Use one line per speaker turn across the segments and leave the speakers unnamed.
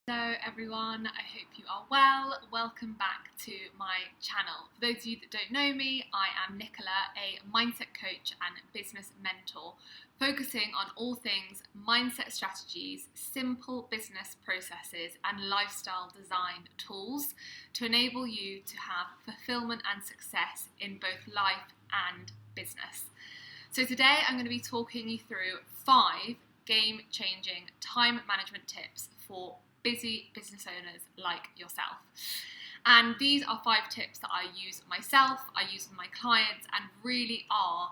Hello everyone, I hope you are well. Welcome back to my channel. For those of you that don't know me, I am Nicola, a mindset coach and business mentor, focusing on all things mindset strategies, simple business processes and lifestyle design tools to enable you to have fulfillment and success in both life and business. So today I'm going to be talking you through 5 game-changing time management tips for busy business owners like yourself. And these are 5 tips that I use myself, I use with my clients, and really are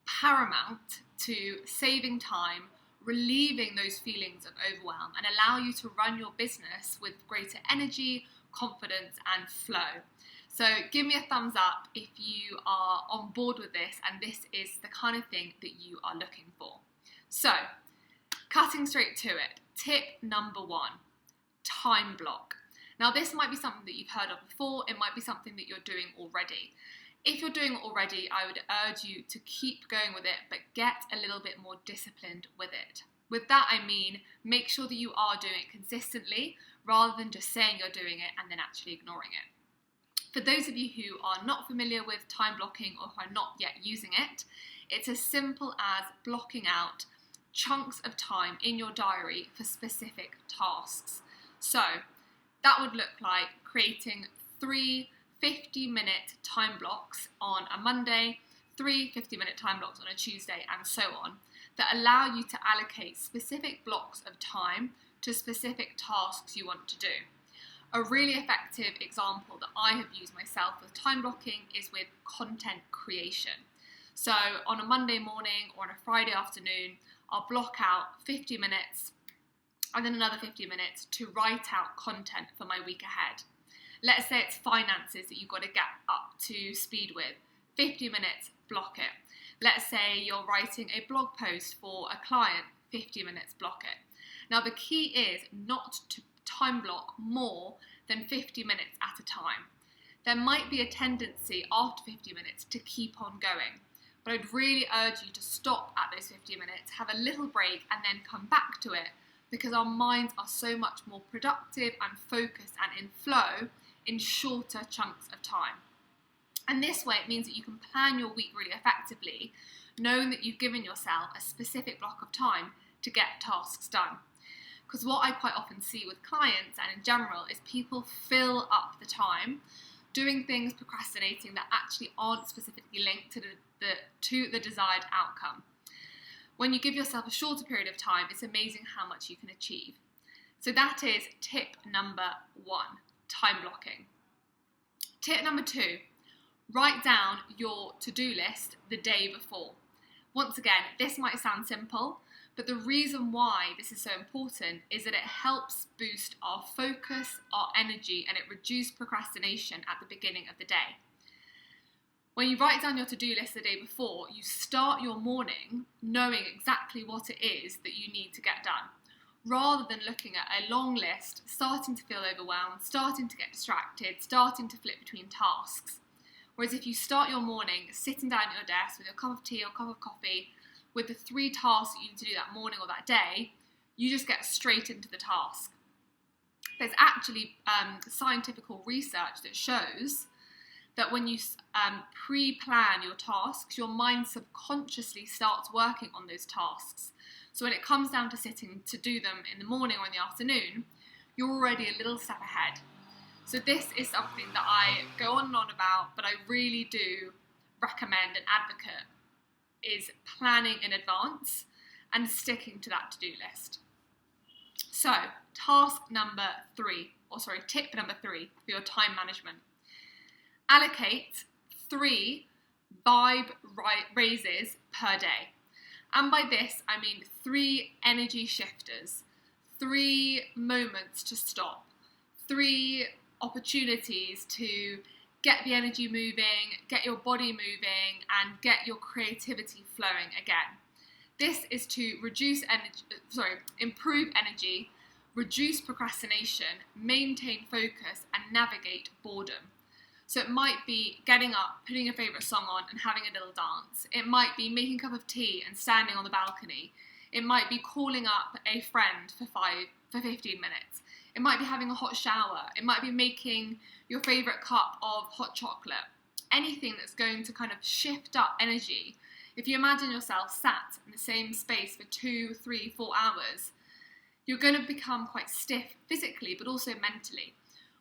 paramount to saving time, relieving those feelings of overwhelm, and allow you to run your business with greater energy, confidence, and flow. So give me a thumbs up if you are on board with this and this is the kind of thing that you are looking for. So, cutting straight to it, tip number 1. Time block. Now this might be something that you've heard of before, it might be something that you're doing already. If you're doing it already, I would urge you to keep going with it, but get a little bit more disciplined with it. With that I mean, make sure that you are doing it consistently, rather than just saying you're doing it and then actually ignoring it. For those of you who are not familiar with time blocking or who are not yet using it, it's as simple as blocking out chunks of time in your diary for specific tasks. So that would look like creating 3 50-minute time blocks on a Monday, 3 50-minute time blocks on a Tuesday, and so on, that allow you to allocate specific blocks of time to specific tasks you want to do. A really effective example that I have used myself with time blocking is with content creation. So on a Monday morning or on a Friday afternoon, I'll block out 50 minutes and then another 50 minutes to write out content for my week ahead. Let's say it's finances that you've got to get up to speed with. 50 minutes, block it. Let's say you're writing a blog post for a client, 50 minutes, block it. Now the key is not to time block more than 50 minutes at a time. There might be a tendency after 50 minutes to keep on going, but I'd really urge you to stop at those 50 minutes, have a little break, and then come back to it, because our minds are so much more productive and focused and in flow in shorter chunks of time. And this way it means that you can plan your week really effectively, knowing that you've given yourself a specific block of time to get tasks done. Because what I quite often see with clients and in general is people fill up the time doing things, procrastinating, that actually aren't specifically linked to the desired outcome. When you give yourself a shorter period of time, it's amazing how much you can achieve. So that is tip number 1, time blocking. Tip number 2, write down your to-do list the day before. Once again, this might sound simple, but the reason why this is so important is that it helps boost our focus, our energy, and it reduces procrastination at the beginning of the day. When you write down your to-do list the day before, you start your morning knowing exactly what it is that you need to get done, rather than looking at a long list, starting to feel overwhelmed, starting to get distracted, starting to flip between tasks. Whereas if you start your morning sitting down at your desk with your cup of tea or cup of coffee, with the 3 tasks that you need to do that morning or that day, you just get straight into the task. There's actually scientific research that shows that when you pre-plan your tasks, your mind subconsciously starts working on those tasks. So when it comes down to sitting to do them in the morning or in the afternoon, you're already a little step ahead. So this is something that I go on and on about, but I really do recommend and advocate is planning in advance and sticking to that to-do list. So tip number 3 for your time management. Allocate 3 vibe raises per day. And by this, I mean 3 energy shifters, 3 moments to stop, 3 opportunities to get the energy moving, get your body moving, and get your creativity flowing again. This is to improve energy, reduce procrastination, maintain focus, and navigate boredom. So it might be getting up, putting your favourite song on and having a little dance. It might be making a cup of tea and standing on the balcony. It might be calling up a friend for 15 minutes. It might be having a hot shower. It might be making your favourite cup of hot chocolate. Anything that's going to kind of shift up energy. If you imagine yourself sat in the same space for 2, 3, 4 hours, you're going to become quite stiff physically, but also mentally.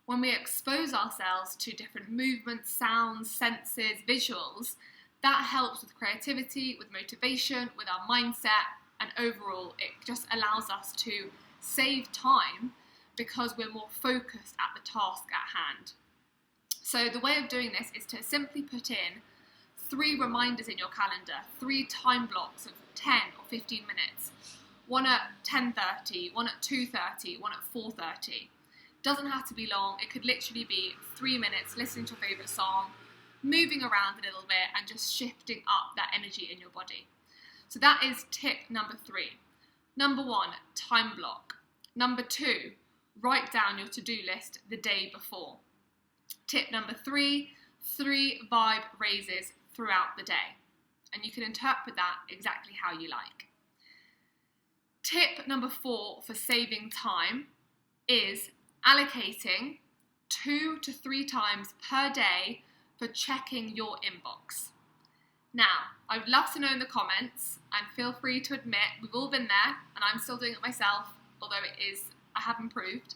When we expose ourselves to different movements, sounds, senses, visuals, that helps with creativity, with motivation, with our mindset, and overall it just allows us to save time because we're more focused at the task at hand. So the way of doing this is to simply put in 3 reminders in your calendar, 3 time blocks of 10 or 15 minutes. One at 10:30, one at 2:30, one at 4:30. Doesn't have to be long. It could literally be 3 minutes listening to your favourite song, moving around a little bit and just shifting up that energy in your body. So that is tip number 3. Number 1, time block. Number 2, write down your to-do list the day before. Tip number 3, 3 vibe raises throughout the day. And you can interpret that exactly how you like. Tip number 4 for saving time is allocating 2 to 3 times per day for checking your inbox. Now, I would love to know in the comments, and feel free to admit we've all been there, and I'm still doing it myself, although I have improved.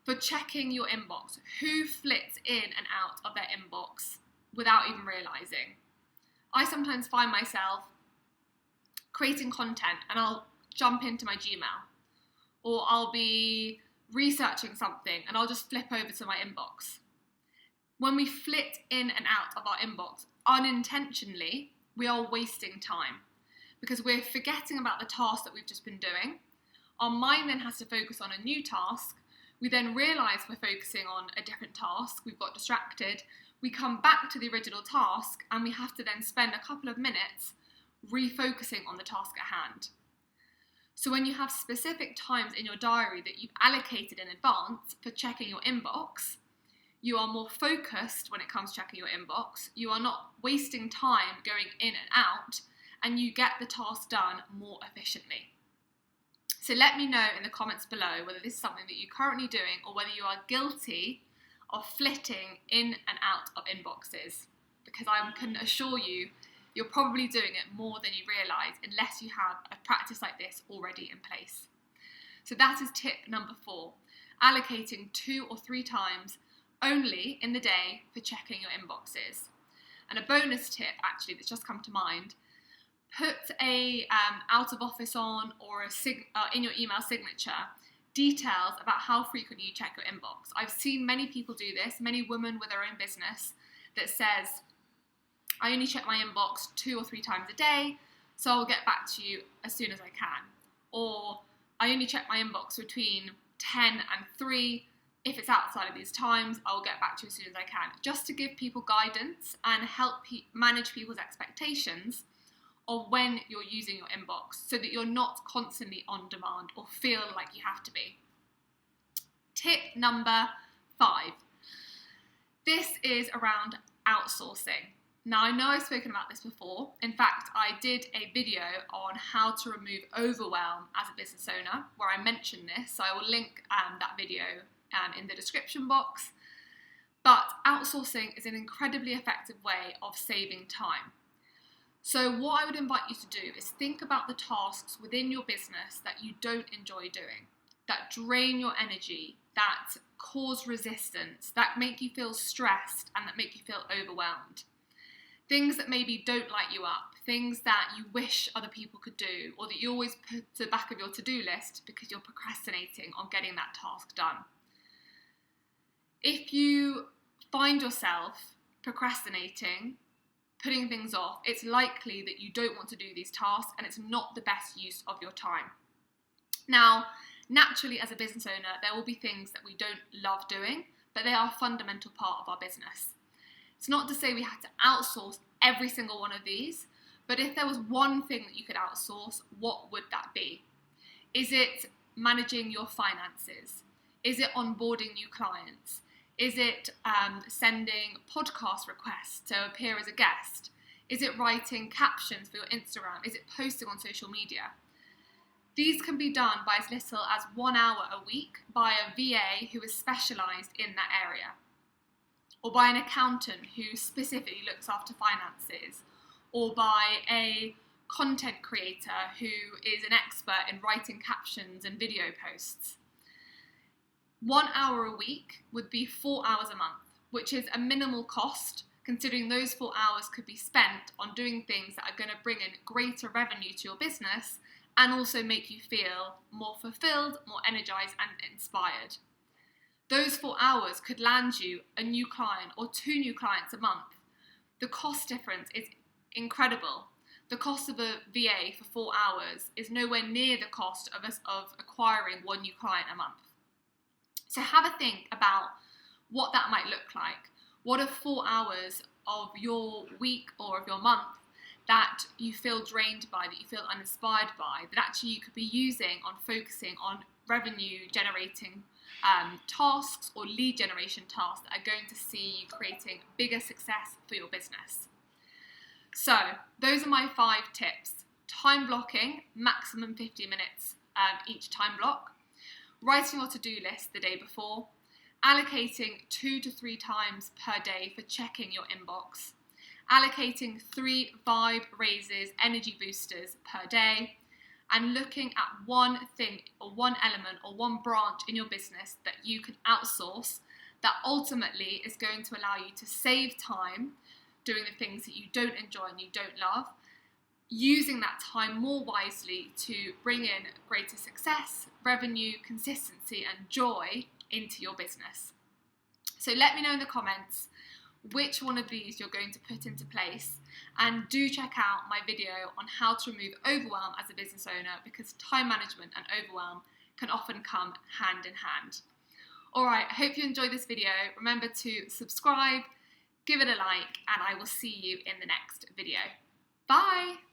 For checking your inbox, who flits in and out of their inbox without even realising? I sometimes find myself creating content and I'll jump into my Gmail, or I'll be researching something and I'll just flip over to my inbox. When we flit in and out of our inbox unintentionally, we are wasting time because we're forgetting about the task that we've just been doing. Our mind then has to focus on a new task. We then realise we're focusing on a different task. We've got distracted. We come back to the original task and we have to then spend a couple of minutes refocusing on the task at hand. So when you have specific times in your diary that you've allocated in advance for checking your inbox, you are more focused when it comes to checking your inbox. You are not wasting time going in and out, and you get the task done more efficiently. So let me know in the comments below whether this is something that you're currently doing or whether you are guilty of flitting in and out of inboxes, because I can assure you, you're probably doing it more than you realise unless you have a practice like this already in place. So that is tip number 4, allocating 2 or 3 times only in the day for checking your inboxes. And a bonus tip actually that's just come to mind, put a out of office on or in your email signature details about how frequently you check your inbox. I've seen many people do this, many women with their own business, that says, I only check my inbox 2 or 3 times a day, so I'll get back to you as soon as I can. Or I only check my inbox between 10 and 3. If it's outside of these times, I'll get back to you as soon as I can. Just to give people guidance and help manage people's expectations of when you're using your inbox so that you're not constantly on demand or feel like you have to be. Tip number 5. This is around outsourcing. Now, I know I've spoken about this before. In fact, I did a video on how to remove overwhelm as a business owner where I mentioned this, so I will link that video in the description box. But outsourcing is an incredibly effective way of saving time. So what I would invite you to do is think about the tasks within your business that you don't enjoy doing, that drain your energy, that cause resistance, that make you feel stressed and that make you feel overwhelmed. Things that maybe don't light you up, things that you wish other people could do, or that you always put to the back of your to-do list because you're procrastinating on getting that task done. If you find yourself procrastinating, putting things off, it's likely that you don't want to do these tasks and it's not the best use of your time. Now, naturally as a business owner, there will be things that we don't love doing, but they are a fundamental part of our business. It's not to say we have to outsource every single one of these, but if there was one thing that you could outsource, what would that be? Is it managing your finances? Is it onboarding new clients? Is it sending podcast requests to appear as a guest? Is it writing captions for your Instagram? Is it posting on social media? These can be done by as little as 1 hour a week by a VA who is specialised in that area, or by an accountant who specifically looks after finances, or by a content creator who is an expert in writing captions and video posts. 1 hour a week would be 4 hours a month, which is a minimal cost, considering those 4 hours could be spent on doing things that are going to bring in greater revenue to your business and also make you feel more fulfilled, more energized and inspired. Those 4 hours could land you a new client or 2 new clients a month. The cost difference is incredible. The cost of a VA for 4 hours is nowhere near the cost of acquiring 1 new client a month. So have a think about what that might look like. What are 4 hours of your week or of your month that you feel drained by, that you feel uninspired by, that actually you could be using on focusing on revenue generating tasks or lead generation tasks that are going to see you creating bigger success for your business? So those are my 5 tips. Time blocking, maximum 50 minutes each time block. Writing your to-do list the day before. Allocating 2 to 3 times per day for checking your inbox. Allocating 3 vibe raises, energy boosters per day. And looking at one thing or one element or one branch in your business that you can outsource that ultimately is going to allow you to save time doing the things that you don't enjoy and you don't love, using that time more wisely to bring in greater success, revenue, consistency and joy into your business. So let me know in the comments which one of these you're going to put into place, and do check out my video on how to remove overwhelm as a business owner, because time management and overwhelm can often come hand in hand. Alright, I hope you enjoyed this video. Remember to subscribe, give it a like, and I will see you in the next video. Bye!